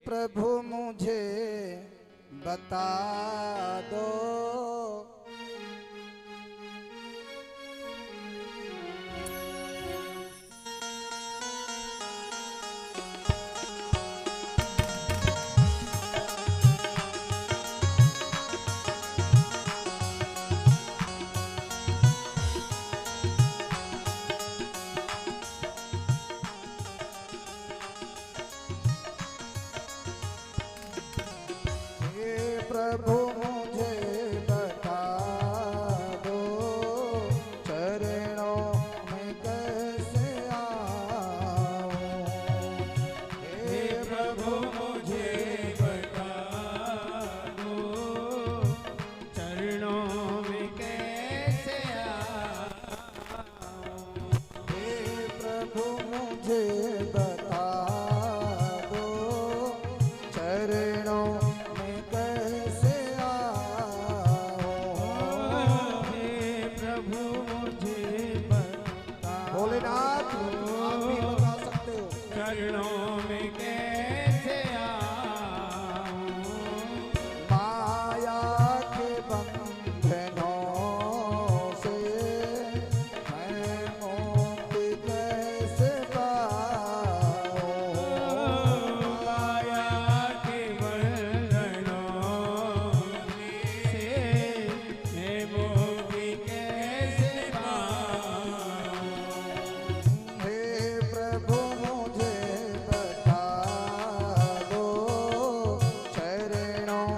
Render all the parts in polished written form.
प्रभु मुझे बता दो, प्रभु मुझे बता दो, चरणों में कैसे आऊं। हे प्रभु मुझे बता दो, चरणों में कैसे आऊं। हे प्रभु मुझे बता दो, चरणों भोलेनाथ आप भी बता सकते हो। चरणों में कैसे आऊं। माया के बंधनों से मैं मुक्ति कैसे पाऊं। माया के बंधनों से मैं मुक्ति कैसे पाऊं। हे प्रभु मुझे बता दो, चरणों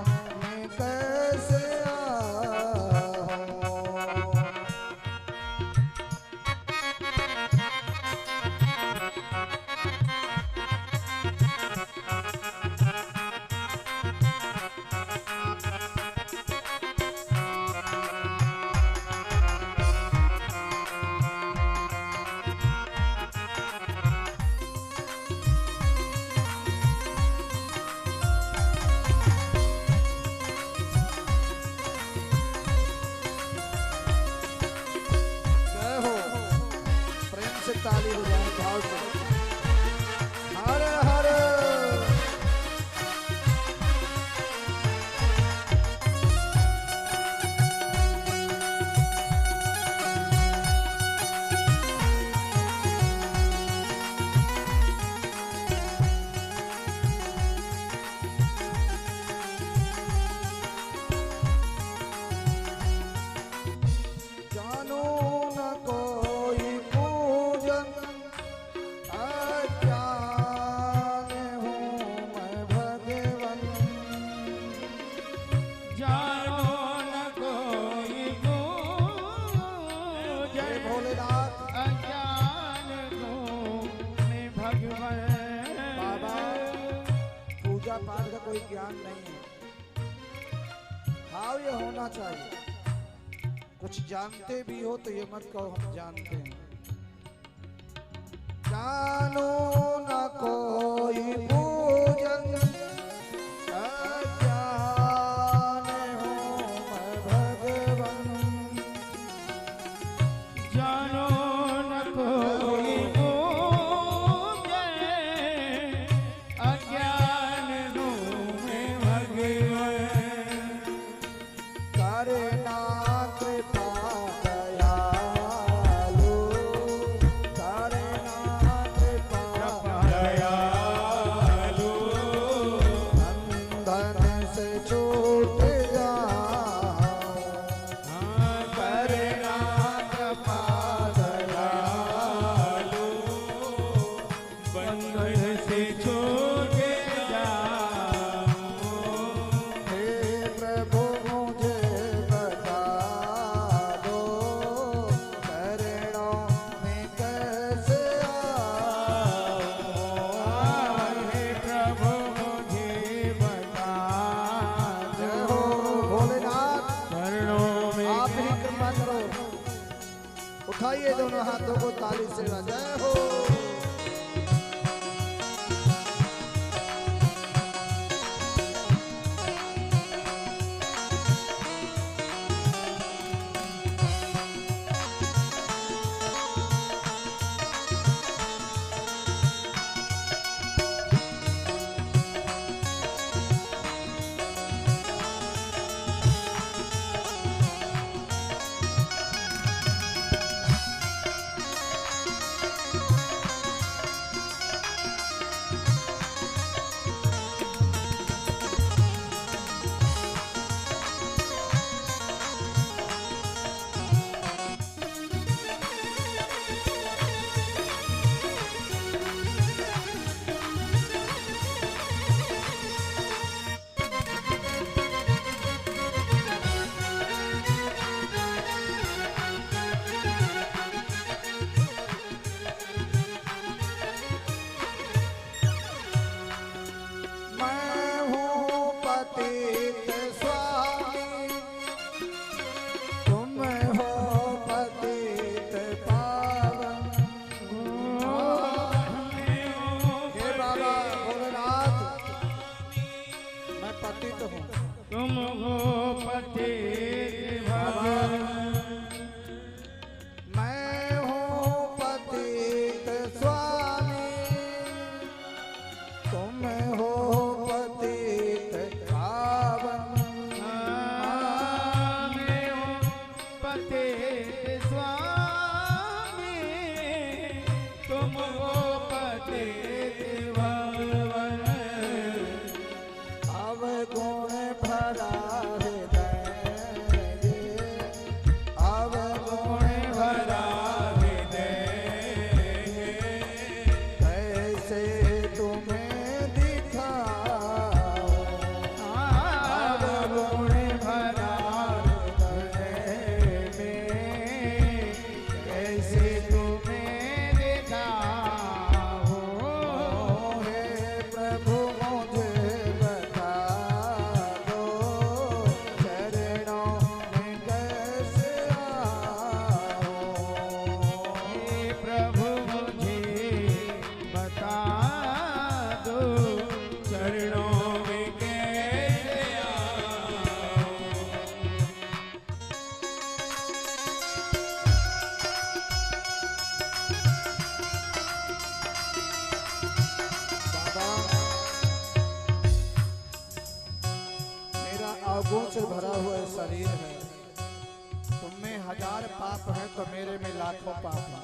में कैसे आऊं। जय हो, प्रेम से ताली बजाएं भाव से। हर हर जानो न कोई पूजन, अज्ञान हूँ मैं भगवन। जानो न कोई पूजन, जय भोलेनाथ। अज्ञान हूँ मैं भगवान। बाबा पूजा पाठ का कोई ज्ञान नहीं है, भाव ये होना चाहिए। कुछ जानते भी हो तो ये मत कहो हम जानते हैं। जानो न कोई पूजन, अज्ञान हूँ मैं भगवन। जानो न कोई पूजन, अज्ञान हूँ मैं भगवान। करना कृपा दयालु, करना कृपा दयालु, बंधन से छूट जाऊं। हाँ करना कृपा दयालु, बंधन से छूट जाऊं। हे प्रभु मुझे बता दो, चरणों में कैसे आऊं। हे प्रभु मुझे बता जय दो, हो भोलेनाथ, चरणों में आप ही कृपा करो। उठाइए दोनों हाथों को ताली से, जय हो। पतित स्वामी, तुम हो पतित पावन। हे बाबा भोलेनाथ, मैं पतित हूँ, तुम हो पतित भगवान। मैं हूँ पतित स्वामी, तुम हो पतित पावन। मैं हूँ पतित स्वामी, तुम हो पतित भगवान। अवगुण भरा हृदय, अवगुण भरा कैसे तुम्हें दिखाऊं। अवगुण भरा हृदय में कैसे तुम्हें दिखाऊं। हे प्रभु मुझे बता दो, चरणों में कैसे आऊं। हे प्रभु मुझे बता दो, चरणों में कैसे आऊं। बाबा, मेरा अवगुण से भरा हुआ शरीर है, तुम में 1000 पाप है तो मेरे में लाखों पाप है।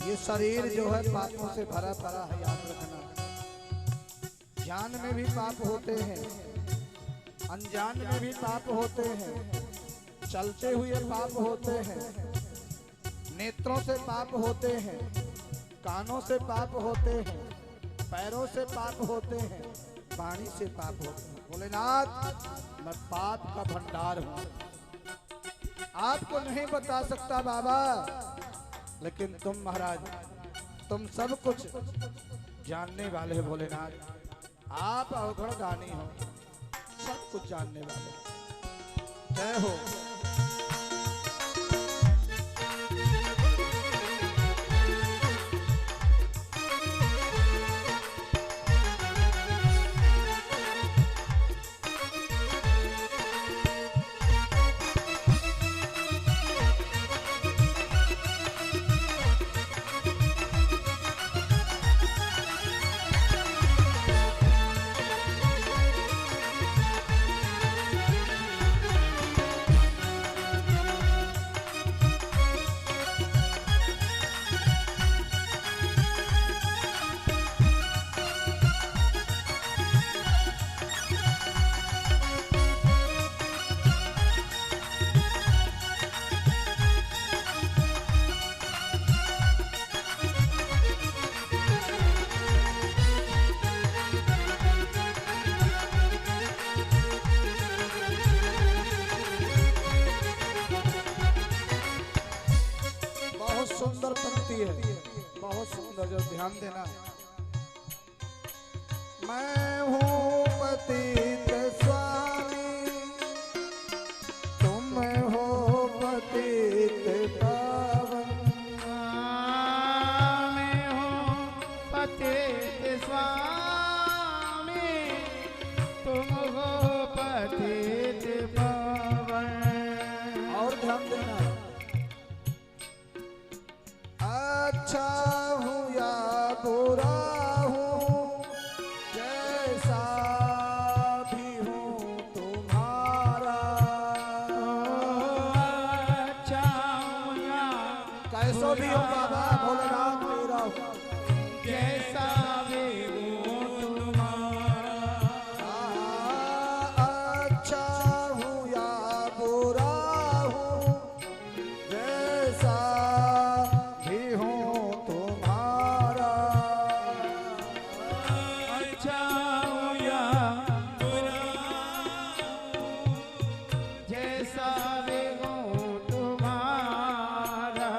ये शरीर जो है पापों से भरा पड़ा है, याद रखना। ज्ञान में भी पाप होते हैं, अनजान में भी पाप होते हैं, चलते हुए पाप होते हैं, नेत्रों से पाप होते हैं, कानों से पाप होते हैं, पैरों से पाप होते हैं, वाणी से पाप होते हैं। भोलेनाथ, मैं पाप का भंडार हूँ, आपको नहीं बता सकता बाबा, लेकिन तुम महाराज, तुम सब कुछ जानने वाले भोलेनाथ। आप अवघड़ दानी हो, सब कुछ जानने वाले। जय हो। सुंदर पंक्ति है, बहुत सुंदर, जो ध्यान देना। मैं हूँ पतित स्वामी, तुम हो पतित पावन। मैं हूँ पतित स्वामी, तुम हो पतित पावन। और ध्यान देना, अच्छा हूँ या बुरा हूँ, जैसा भी हूँ तुम्हारा। अच्छा हूँ या कैसो भी हो बाबा भोलेनाथ मेरा हूँ, जैसा भी हूँ तुम्हारा। अच्छा हूँ या बुरा हूँ, जैसा भी हूँ तुम्हारा। अच्छा हूँ या बुरा हूँ, जैसा भी हूँ तुम्हारा।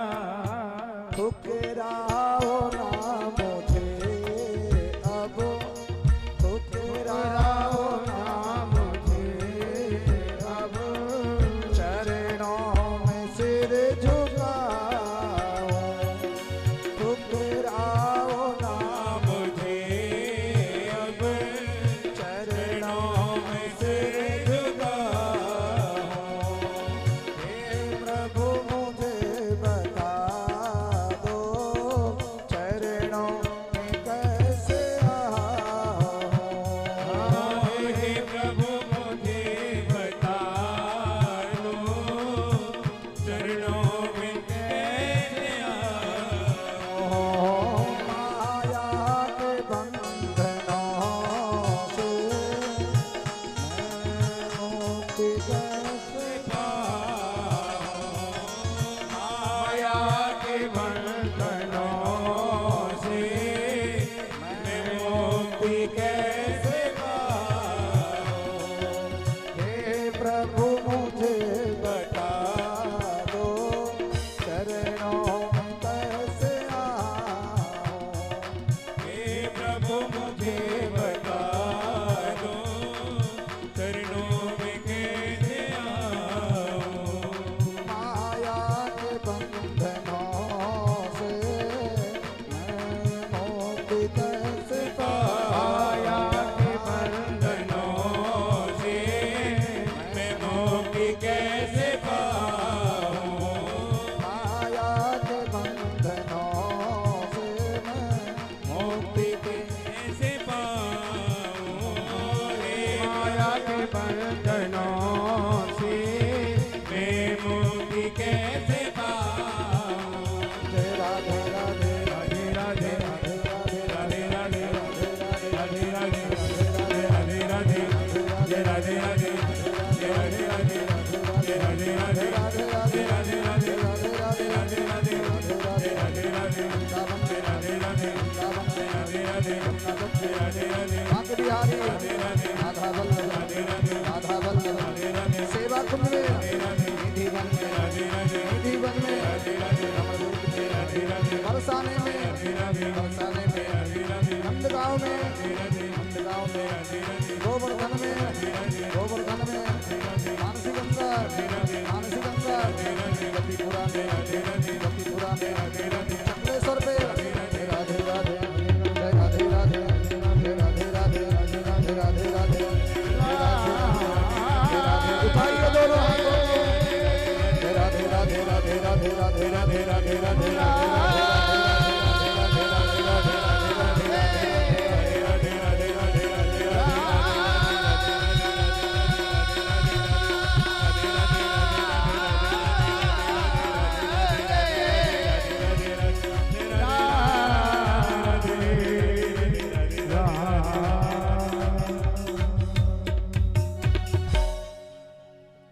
बंधनों से मैं मुक्ति कैसे पाऊं। जय राधे राधे राधे राधे राधे राधे राधे राधे राधे राधे जय राधे राधे जय राधे राधे जय राधे राधे राधे राधे राधे राधे राधे राधे राधे राधे राधे राधे राधे वृंदावन में राधे राधे वृंदावन में राधे राधे राधे राधे बांके बिहारी राधे राधे राधा वल्लभ राधे राधे राधा वल्लभ राधे राधे सेवा कुंज में राधे राधे निधि वन में राधे राधे निधि वन में राधे राधे कमलरूप में राधे राधे बरसाने में राधे राधे बरसाने में राधे राधे नंदगांव में राधे राधे नंदगांव में राधे राधे गोवर्धन में गोवर्धन में मानसी गंगा मानसी गंगा गतिपुरा में गतिपुरा में चक्रेश्वर पे राधे राधे जय राधे राधे जय राधे राधे जय राधे राधे उठाइए दोनों हाथों जय राधे राधे राधे राधे राधे राधे राधे राधे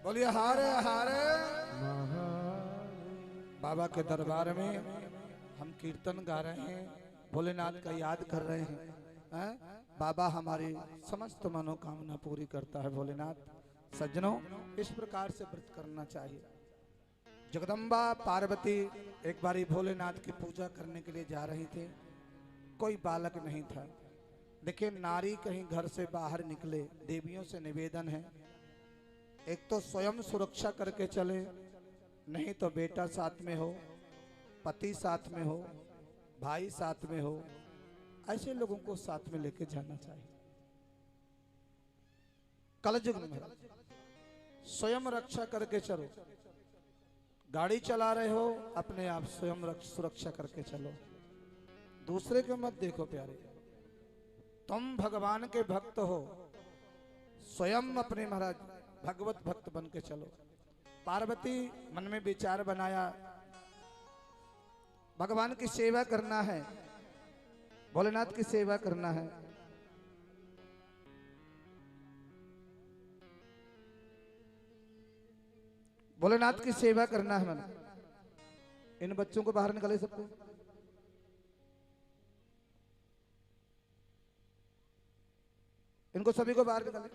बोलिए हारे हारे बाबा के दरबार में हम कीर्तन गा रहे हैं, भोलेनाथ का याद कर रहे हैं। बाबा हमारी समस्त मनोकामना पूरी करता है भोलेनाथ। सज्जनों, इस प्रकार से व्रत करना चाहिए। जगदम्बा पार्वती एक बारी भोलेनाथ की पूजा करने के लिए जा रही थे, कोई बालक नहीं था। देखिए, नारी कहीं घर से बाहर निकले, देवियों से निवेदन है, एक तो स्वयं सुरक्षा करके चले, नहीं तो बेटा साथ में हो, पति साथ में हो, भाई साथ में हो, ऐसे लोगों को साथ में लेके जाना चाहिए। कलयुग में स्वयं रक्षा करके चलो। गाड़ी चला रहे हो, अपने आप स्वयं सुरक्षा करके चलो, दूसरे को मत देखो। प्यारे, तुम भगवान के भक्त हो, स्वयं अपने महाराज भगवत भक्त बन के चलो। पार्वती मन में विचार बनाया, भगवान की सेवा करना है, भोलेनाथ की सेवा करना है। भोलेनाथ की सेवा करना है मैंने। इन बच्चों को बाहर निकाले सबको। इनको सभी को बाहर निकाले।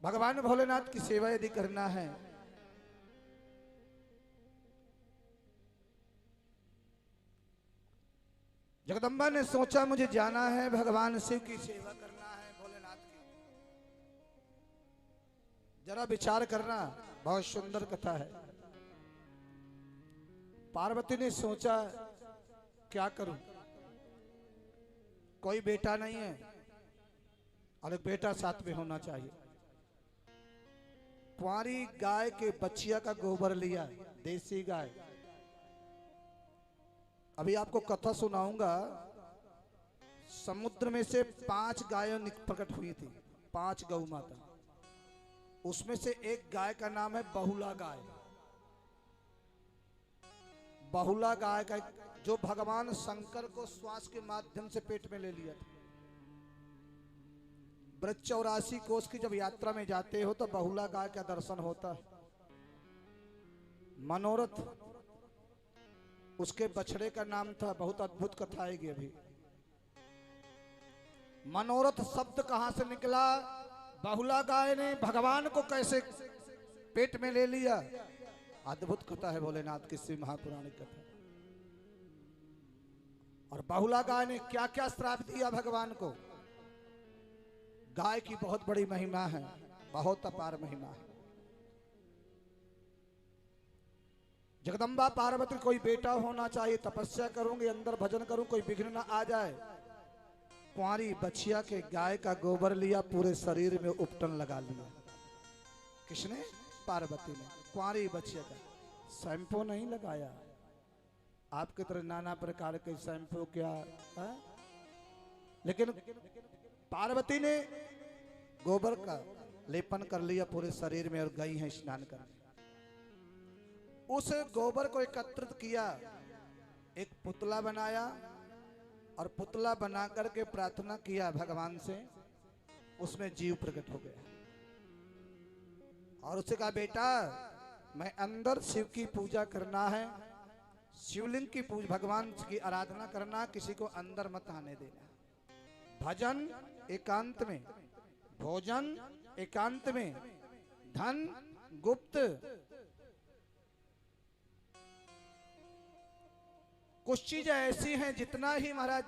भगवान भोलेनाथ की सेवा यदि करना है, जगदम्बा ने सोचा मुझे जाना है भगवान शिव की सेवा करना है, भोलेनाथ की। जरा विचार करना, बहुत सुंदर कथा है। पार्वती ने सोचा क्या करूं, कोई बेटा नहीं है और एक बेटा साथ में होना चाहिए। कुंवारी गाय के बच्चिया का गोबर लिया, देसी गाय। अभी आपको कथा सुनाऊंगा। समुद्र में से 5 गायें प्रकट हुई थी, 5 गौ माता। उसमें से एक गाय का नाम है बहुला गाय। बहुला गाय का, जो भगवान शंकर को श्वास के माध्यम से पेट में ले लिया था। ब्रज 84 कोस की जब यात्रा में जाते हो तो बहुला गाय का दर्शन होता है। मनोरथ उसके बछड़े का नाम था। बहुत अद्भुत कथा आएगी अभी। मनोरथ शब्द कहां से निकला, बहुला गाय ने भगवान को कैसे पेट में ले लिया, अद्भुत कथा है भोलेनाथ की श्री महापुराणिक कथा। और बहुला गाय ने क्या क्या श्राप दिया भगवान को। गाय की बहुत बड़ी महिमा है, बहुत अपार महिमा है। जगदम्बा पार्वती, कोई बेटा होना चाहिए, तपस्या करूंगी, अंदर भजन करूं, कोई विघ्न ना आ जाए। कुंवारी बछिया के गाय का गोबर लिया, पूरे शरीर में उपटन लगा लिया। किसने? पार्वती ने। कुंवारी बछिया का शैम्पू नहीं लगाया। आपके तरह नाना प्रकार के शैम्पू क्या है? लेकिन पार्वती ने गोबर का लेपन कर लिया पूरे शरीर में और गई है स्नान करने। उस गोबर को एकत्रित किया, एक पुतला बनाया और पुतला बना करके प्रार्थना किया भगवान से, उसमें जीव प्रकट हो गया और उसे कहा बेटा मैं अंदर शिव की पूजा करना है, शिवलिंग की पूजा, भगवान की आराधना करना, किसी को अंदर मत आने देना। भजन एकांत में, भोजन एकांत में, धन गुप्त। कुछ चीजें ऐसी हैं जितना ही महाराज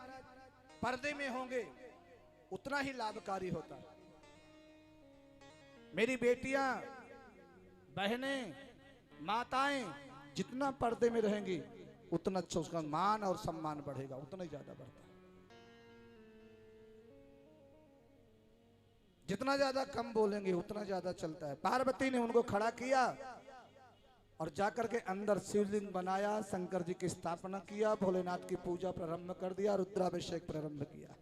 पर्दे में होंगे उतना ही लाभकारी होता है। मेरी बेटियां, बहनें, माताएं जितना पर्दे में रहेंगी उतना अच्छा उसका मान और सम्मान बढ़ेगा, उतना ही ज्यादा बढ़ता है। जितना ज्यादा कम बोलेंगे उतना ज्यादा चलता है। पार्वती ने उनको खड़ा किया और जाकर के अंदर शिवलिंग बनाया, शंकर जी की स्थापना किया, भोलेनाथ की पूजा प्रारंभ कर दिया, रुद्राभिषेक प्रारंभ किया।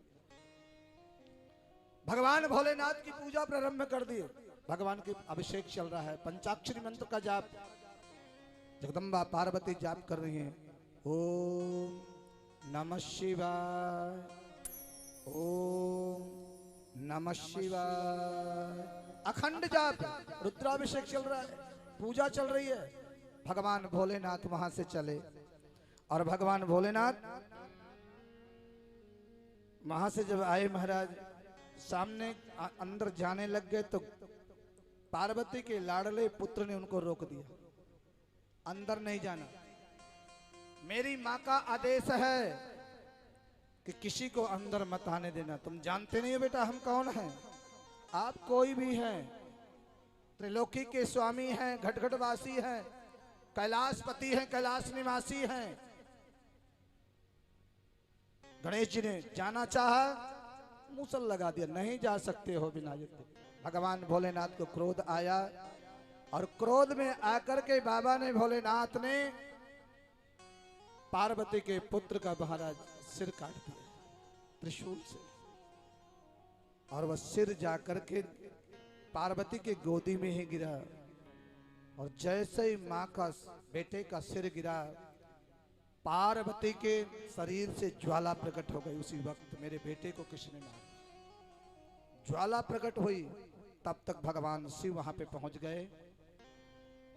भगवान भोलेनाथ की पूजा प्रारंभ कर दी, भगवान की अभिषेक चल रहा है, पंचाक्षरी मंत्र का जाप जगदम्बा पार्वती जाप कर रही हैं। ओम नमः शिवाय, ओम नमः शिवाय, अखंड जाप, रुद्राभिषेक चल रहा है, पूजा चल रही है। भगवान भोलेनाथ वहां से चले और भगवान भोलेनाथ वहां से जब आए महाराज, सामने अंदर जाने लग गए तो पार्वती के लाडले पुत्र ने उनको रोक दिया, अंदर नहीं जाना। मेरी माँ का आदेश है कि किसी को अंदर मत आने देना। तुम जानते नहीं हो बेटा हम कौन हैं, आप कोई भी हैं, त्रिलोकी के स्वामी हैं, घटघटवासी हैं, कैलाशपति हैं, कैलाश निवासी हैं। गणेश जी ने जाना चाहा, मूसल लगा दिया, नहीं जा सकते हो बिना जितने। भगवान भोलेनाथ को क्रोध आया और क्रोध में आकर के बाबा ने, भोलेनाथ ने पार्वती के पुत्र का महाराज सिर काट दिया त्रिशूल से, और वह सिर जाकर के पार्वती के गोदी में ही गिरा। और जैसे ही माँ का बेटे का सिर गिरा, पार्वती के शरीर से ज्वाला प्रकट हो गई। उसी वक्त मेरे बेटे को किसने मारा, ज्वाला प्रकट हुई। तब तक भगवान शिव वहां पे पहुंच गए।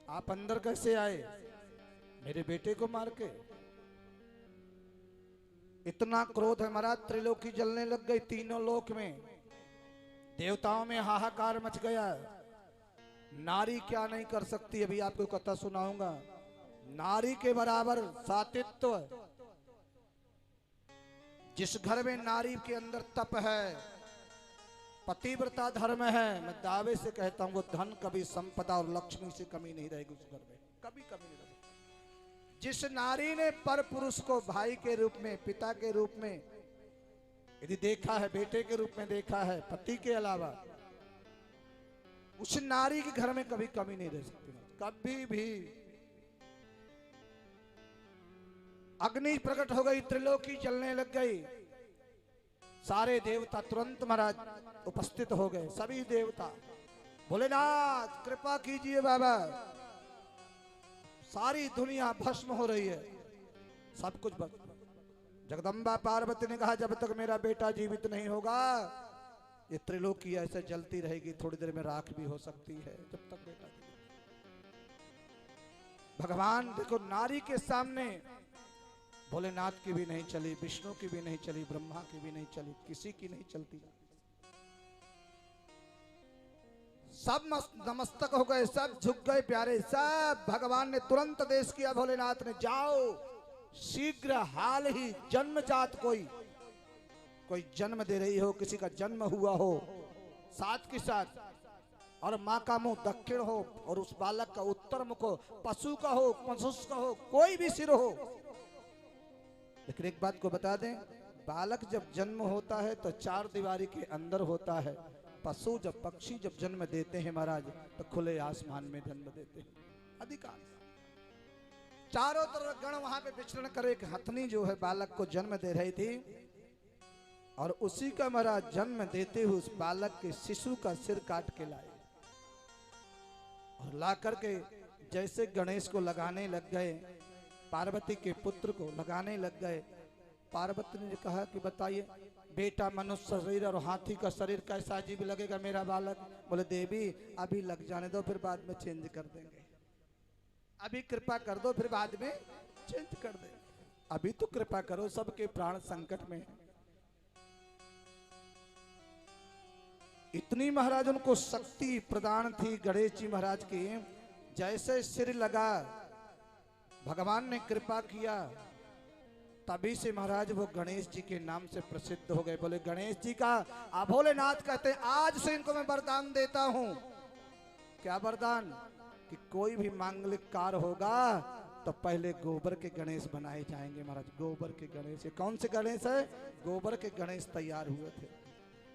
आप अंदर कैसे आए मेरे बेटे को मार के? इतना क्रोध है महाराज, त्रिलोकी जलने लग गई, तीनों लोक में, देवताओं में हाहाकार मच गया। नारी क्या नहीं कर सकती, अभी आपको कथा सुनाऊंगा। नारी के बराबर सातित्व, जिस घर में नारी के अंदर तप है, पतिव्रता धर्म है, मैं दावे से कहता हूं वो धन कभी, संपदा और लक्ष्मी से कमी नहीं रहेगी उस घर में, कभी कमी नहीं रहेगी। जिस नारी ने पर पुरुष को भाई के रूप में, पिता के रूप में यदि देखा है, बेटे के रूप में देखा है, पति के अलावा, उस नारी के घर में कभी कमी नहीं रह सकती, कभी भी। अग्नि प्रकट हो गई, त्रिलोकी जलने लग गई, सारे देवता तुरंत महाराज उपस्थित हो गए, सभी देवता। भोलेनाथ कृपा कीजिए बाबा, सारी दुनिया भस्म हो रही है, सब कुछ बस। जगदम्बा पार्वती ने कहा जब तक मेरा बेटा जीवित नहीं होगा ये त्रिलोकी ऐसे जलती रहेगी, थोड़ी देर में राख भी हो सकती है, जब तक बेटा। भगवान देखो, नारी के सामने भोलेनाथ की भी नहीं चली, विष्णु की भी नहीं चली, ब्रह्मा की भी नहीं चली, किसी की नहीं चलती। सब नमस्तक हो गए, सब झुक गए प्यारे, सब। भगवान ने तुरंत आदेश किया, भोलेनाथ ने, जाओ शीघ्र, हाल ही जन्मजात कोई जन्म दे रही हो, किसी का जन्म हुआ हो, साथ के साथ, और माँ का मुंह दक्षिण हो और उस बालक का उत्तर मुख हो, पशु का हो, मनुष्य का हो, कोई भी सिर हो। लेकिन एक बात को बता दें, बालक जब जन्म होता है तो चार दीवारी के अंदर होता है, पशु जब, पक्षी जब जन्म देते हैं महाराज तो खुले आसमान में जन्म देते हैं। अधिकांश चारों तरफ गण वहां पे विचरण करे। एक हथनी जो है बालक को जन्म दे रही थी, और उसी का महाराज जन्म देते हुए उस बालक के शिशु का सिर काट के लाए और ला करके जैसे गणेश को लगाने लग गए, पार्वती के पुत्र को लगाने लग गए। पार्वती ने कहा कि बताइए बेटा मनुष्य शरीर और हाथी का शरीर कैसा अजीब लगेगा मेरा बालक। बोले देवी अभी लग जाने दो, फिर बाद में चेंज कर देंगे। अभी कृपा कर दो, फिर बाद में चेंज कर देंगे। अभी तो कृपा करो, सबके प्राण संकट में है। इतनी महाराज उनको शक्ति प्रदान थी गणेश जी महाराज की। जैसे सिर लगा, भगवान ने कृपा किया, तभी से महाराज वो गणेश जी के नाम से प्रसिद्ध हो गए। बोले गणेश जी का भोलेनाथ कहते आज से इनको मैं वरदान देता हूं। क्या वरदान? कि कोई भी मांगलिक कार्य होगा तो पहले गोबर के गणेश बनाए जाएंगे। महाराज गोबर के गणेश, ये कौन से गणेश है? गोबर के गणेश तैयार हुए थे।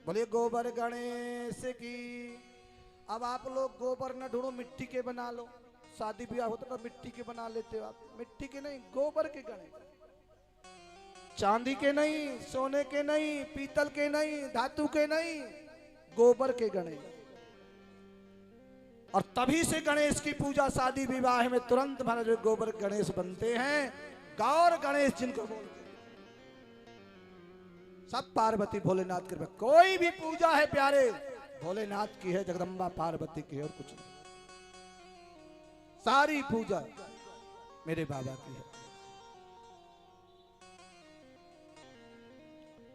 बोले गोबर गणेश की। अब आप लोग गोबर न ढूंढो, मिट्टी के बना लो। शादी ब्याह होता तो मिट्टी के बना लेते हो आप, मिट्टी के नहीं, गोबर के गणेश। चांदी के नहीं, सोने के नहीं, पीतल के नहीं, धातु के नहीं, गोबर के गणेश। और तभी से गणेश की पूजा शादी विवाह में तुरंत महाराज गोबर गणेश बनते हैं। गौर गणेश जिनको बोलते हैं, सब पार्वती भोलेनाथ की। कोई भी पूजा है प्यारे भोलेनाथ की है, जगदम्बा पार्वती की है, और कुछ नहीं। सारी पूजा मेरे बाबा की है।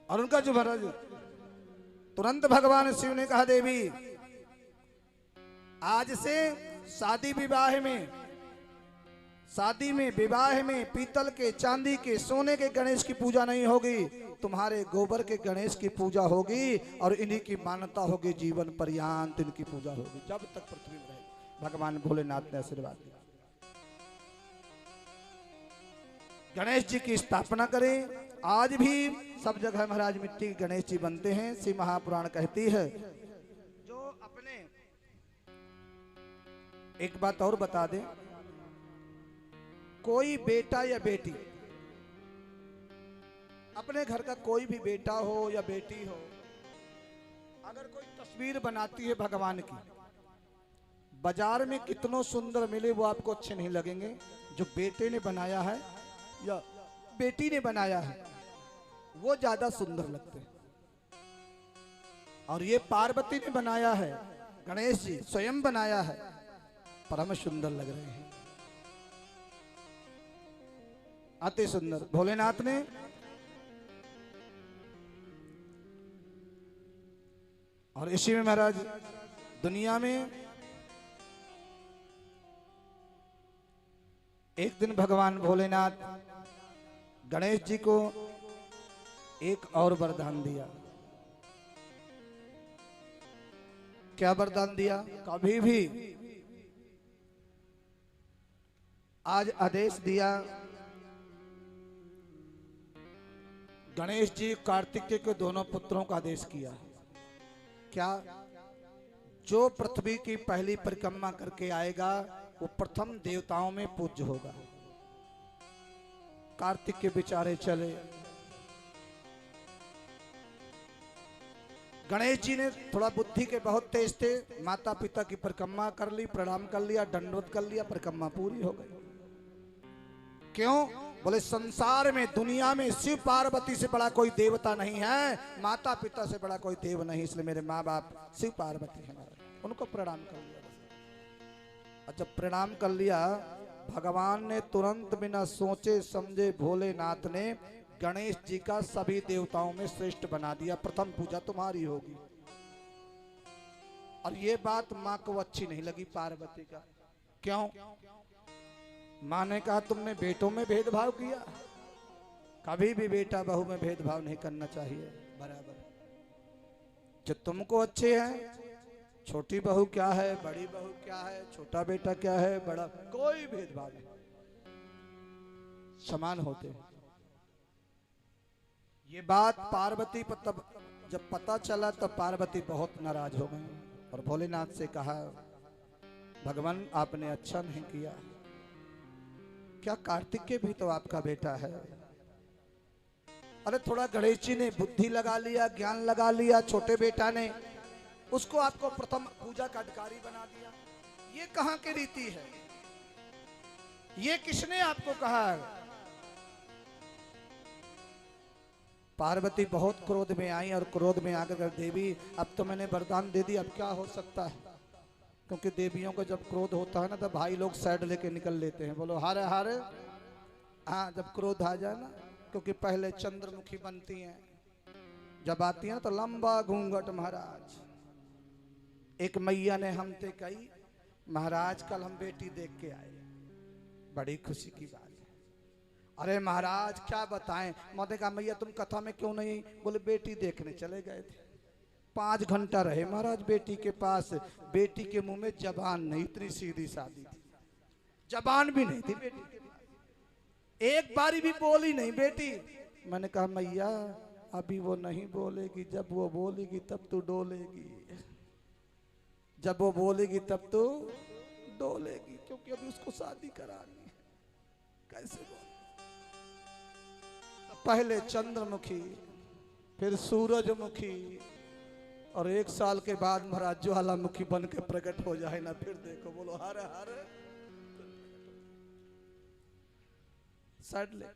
और उनका जो महाराज तुरंत भगवान शिव ने कहा देवी आज से शादी विवाह में पीतल के, चांदी के, सोने के गणेश की पूजा नहीं होगी, तुम्हारे गोबर के गणेश की पूजा होगी। और इन्हीं की मान्यता होगी, जीवन पर्यंत इनकी पूजा होगी, जब तक पृथ्वी में रहेगी। भगवान भोलेनाथ ने आशीर्वाद दिया। गणेश जी की स्थापना करें। आज भी सब जगह महाराज मिट्टी के गणेश जी बनते हैं। श्री महापुराण कहती है। जो अपने एक बात और बता दें, कोई बेटा या बेटी, अपने घर का कोई भी बेटा हो या बेटी हो, अगर कोई तस्वीर बनाती है भगवान की, बाजार में कितनों सुंदर मिले वो आपको अच्छे नहीं लगेंगे। जो बेटे ने बनाया है या बेटी ने बनाया है वो ज्यादा सुंदर लगते हैं। और ये पार्वती ने बनाया है, गणेश जी स्वयं बनाया है, परम सुंदर लग रहे हैं, अति सुंदर भोलेनाथ ने। और इसी में महाराज दुनिया में एक दिन भगवान भोलेनाथ गणेश जी को एक और वरदान दिया। क्या वरदान दिया? कभी भी आज आदेश दिया, गणेश जी कार्तिकेय के दोनों पुत्रों का आदेश किया। क्या? जो पृथ्वी की पहली परिक्रमा करके आएगा वो प्रथम देवताओं में पूज्य होगा। कार्तिक के बेचारे चले, गणेश जी ने थोड़ा बुद्धि के बहुत तेज थे, माता पिता की परिक्रमा कर ली, प्रणाम कर लिया, दंडवत कर लिया, परिक्रमा पूरी हो गई। क्यों? बोले संसार में, दुनिया में शिव पार्वती से बड़ा कोई देवता नहीं है, माता पिता से बड़ा कोई देव नहीं, इसलिए मेरे माँ बाप शिव पार्वती है, उनको प्रणाम कर लिया। और जब प्रणाम कर लिया, भगवान ने तुरंत बिना सोचे समझे भोलेनाथ ने गणेश जी का सभी देवताओं में श्रेष्ठ बना दिया। प्रथम पूजा तुम्हारी होगी। और ये बात माँ को अच्छी नहीं लगी पार्वती का। क्यों? माँ ने कहा तुमने बेटों में भेदभाव किया, कभी भी बेटा बहू में भेदभाव नहीं करना चाहिए, बराबर। जो तुमको अच्छे हैं, छोटी बहू क्या है, बड़ी बहू क्या है, छोटा बेटा क्या है, बड़ा, कोई भेदभाव नहीं, समान होते हैं। ये बात पार्वती पर तब जब पता चला तब पार्वती बहुत नाराज हो गई और भोलेनाथ से कहा भगवान आपने अच्छा नहीं किया, क्या कार्तिकेय भी तो आपका बेटा है, अरे थोड़ा गणेश जी ने बुद्धि लगा लिया, ज्ञान लगा लिया, छोटे बेटा ने उसको आपको प्रथम पूजा का अधिकारी बना दिया। ये कहां की रीति है? ये किसने आपको कहा? पार्वती बहुत क्रोध में आई और क्रोध में आकर देवी अब तो मैंने वरदान दे दी, अब क्या हो सकता है? क्योंकि देवियों को जब क्रोध होता है ना तो भाई लोग साइड लेके निकल लेते हैं, बोलो हर हर। हाँ, जब क्रोध आ जाए ना, क्योंकि पहले चंद्रमुखी बनती हैं, जब आती है तो लंबा घूंघट। महाराज एक मैया ने हमसे कही, महाराज कल हम बेटी देख के आए, बड़ी खुशी की बात है। अरे महाराज क्या बताएं? मैंने कहा मैया तुम कथा में क्यों नहीं? बोले बेटी देखने चले गए थे। 5 घंटा रहे महाराज बेटी के पास। बेटी के मुंह में जबान नहीं, इतनी सीधी सादी थी, जबान भी नहीं थी बेटी के पास, एक बारी भी बोली नहीं बेटी। मैंने कहा मैया अभी वो नहीं बोलेगी, जब वो बोलेगी तब तू डोलेगी, जब वो बोलेगी तब तू डोलेगी, क्योंकि अभी उसको शादी करानी है। कैसे बोले? पहले चंद्रमुखी, फिर सूरजमुखी, और 1 साल के बाद महाराज ज्वालामुखी बन के प्रकट हो जाए ना, फिर देखो, बोलो हर हर। ले।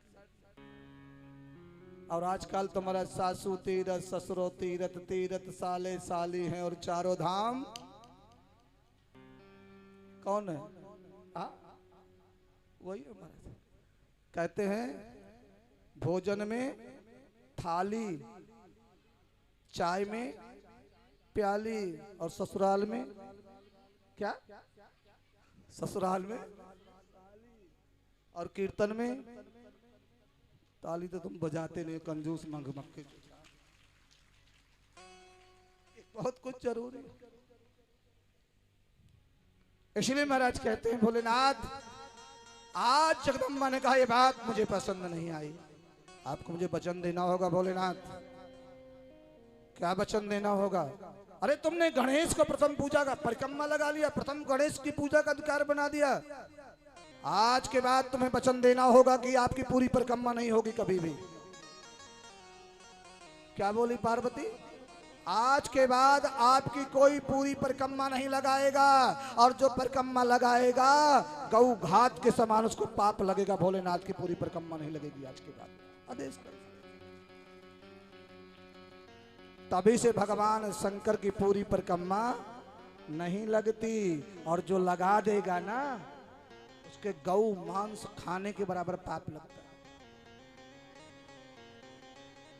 और आजकल तुम्हारा सासू तीरथ, ससुरो तीरथ, तीरथ साले साली हैं, और चारों धाम कौन है? वही हमारे कहते हैं भोजन में थाली, चाय में प्याली, और ससुराल में क्या? ससुराल में और कीर्तन में ताली। तो तुम बजाते नहीं, कंजूस मंग मक्के। बहुत कुछ जरूरी है, इसलिए महाराज कहते हैं भोलेनाथ आज जगदम्बा ने कहा ये बात मुझे पसंद नहीं आई, आपको मुझे वचन देना होगा। भोलेनाथ क्या वचन देना होगा? अरे तुमने गणेश को प्रथम पूजा का परिक्रमा लगा लिया, प्रथम गणेश की पूजा का अधिकार बना दिया। आज के बाद तुम्हें वचन देना होगा कि आपकी पूरी परिक्रमा नहीं होगी कभी भी। क्या बोली पार्वती? आज के बाद आपकी कोई पूरी परिक्रमा नहीं लगाएगा, और जो परिक्रमा लगाएगा गौ घात के समान उसको पाप लगेगा। भोलेनाथ की पूरी परिक्रमा नहीं लगेगी आज के बाद, आदेश कर। तभी से भगवान शंकर की पूरी परिक्रमा नहीं लगती, और जो लगा देगा ना उसके गौ मांस खाने के बराबर पाप लगता है।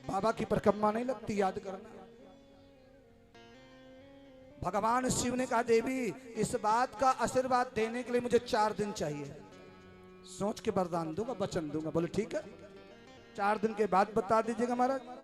बाबा की परिक्रमा नहीं लगती, याद करना। भगवान शिव ने कहा देवी इस बात का आशीर्वाद देने के लिए मुझे 4 दिन चाहिए, सोच के वरदान दूंगा, वचन दूंगा। बोले ठीक है, 4 दिन के बाद बता दीजिएगा महाराज।